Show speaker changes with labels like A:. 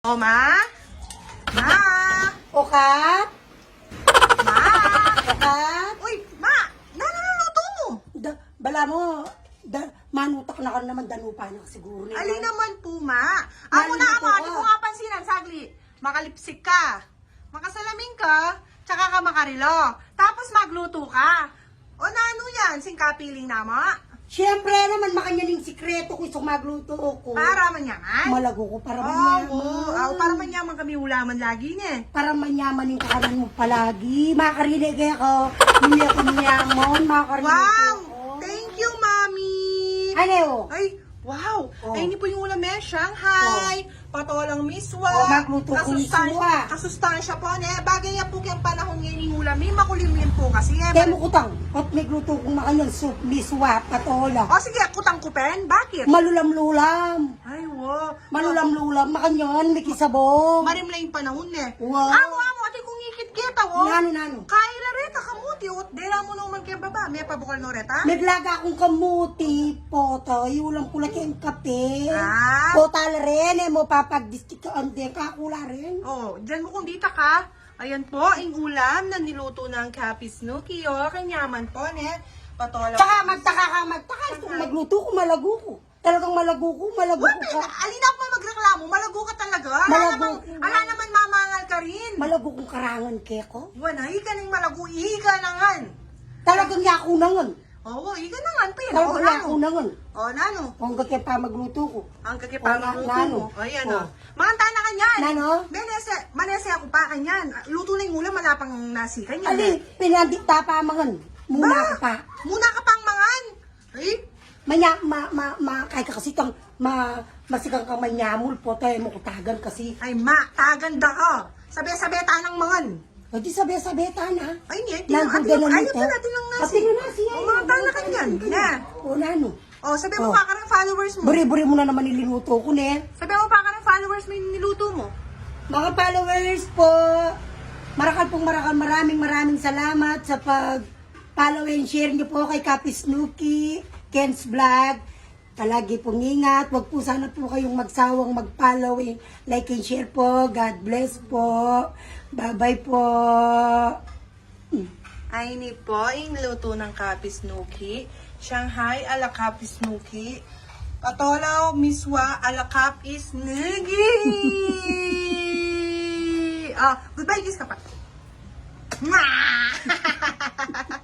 A: O, Ma? Ma?
B: O, Kat?
A: Ma?
B: O, Kat?
A: Uy, Ma! Naluluto mo!
B: Bala mo, manutak na ka naman, danupa na siguro.
A: Alin naman po, Ma? Amo na,
B: Naluluto
A: Amo. Hindi
B: ka.
A: ko nga pansinan. Saglit. Makalipsik ka. Makasalamin ka. Tsaka ka makarilo. Tapos magluto ka. O, nano yan? Singkapiling na, Ma?
B: Siyempre naman, makanyaling sikreto ko isang magluto ko.
A: Para manyaman?
B: Malago ko, para
A: Oo,
B: manyaman.
A: para manyaman kami ulaman lagi niya.
B: Para manyaman yung kakanan mo palagi. Makakarinig ako. Hindi ako manyaman. Makakarinig
A: Wow!
B: ako.
A: Thank you, Mami!
B: Ano?
A: Ay, wow!
B: Oh.
A: Ay, hindi po yung ulam eh. Shanghai, patolang miswa,
B: Oh, magluto ko miswa.
A: kasustansya po, ne. Bagay yan po kayang panahon ngayon yung ulam. May makulimlim po kasi.
B: Kaya mo kutang. At may gluto kong makanyan soup, miswa, patola.
A: O sige, kutang kupen. Bakit?
B: Malulam-lulam.
A: Ay, wow.
B: Malulam-lulam, makanyan, may kisabong.
A: Marimla yung panahon, ne.
B: Wow.
A: Amo, ate kung ikit kita, oh.
B: Nano.
A: Kaya na reta, kamuti, oh. Dela mo naman kaya baba. May pabukal no reta?
B: Naglaga akong kamuti, poto, ulam ko laki ang kape.
A: Ah.
B: Potal rin, mo papagdistik ka, ande, kakula rin.
A: Oh, dyan mo kung dita ka. Ayan po, ang ulam na niluto ng Kapi Snooki, oh. Kanyaman po, ne. Patola.
B: Tsaka magtaka. Kung magluto ko, malago ko. Talagang malago ko ka.
A: Alina pa magreklamo, malago ka talaga.
B: Malago.
A: Ala naman mamangal ka rin.
B: Malago kong karangan keko.
A: Wanahi ka ng malago, ihiga na ngan.
B: Talagang yako na ngan.
A: Oo, ihiga na ngan, pin.
B: Talagang yako na ngan.
A: O, nano?
B: Kung kaya pa magluto ko.
A: Ang kakipang luto
B: nano.
A: mo. Ayan,
B: Oh.
A: o. Manganta na kanyan.
B: Nano?
A: Manese ako pa kanyan. Luto na yung ulam, malapang nasi kanyan.
B: Ali, pinandikta pa mangan. Muna ka pa.
A: Muna ka pang mangan. Ay,
B: Manya, kaya ka kasi tang, masigang kang manyamul po, tayo mo kutagan kasi.
A: ay ma, tagand ka. Sabi-sabeta ng mangan.
B: O di sabi-sabeta na.
A: Ay, hindi.
B: Nandun ganun
A: Ayaw
B: ito.
A: pa natin ng nasi.
B: Pati nga nasi.
A: O, manganta na kanyan. Na.
B: O, nano.
A: O, sabi mo
B: Oh.
A: pa ka ng followers mo.
B: Buri-buri mo na naman nililuto ko, ne.
A: Sabi mo pa ka ng followers mo yung niluto mo.
B: Mga followers po, maraming salamat sa pag-follow and share niyo po kay Kapi Snooki, Ken's Vlog. Palagi pong ingat. Huwag po sana po kayong magsawang mag-follow, like and share po. God bless po. Bye-bye po.
A: Ay, ni po, yung niluto ng Kapi Snooki. Shanghai ala Kapi Snooki. Patolaw miswa ala Kapi Snooki. Goodbye, kiss ka pa. Mwah!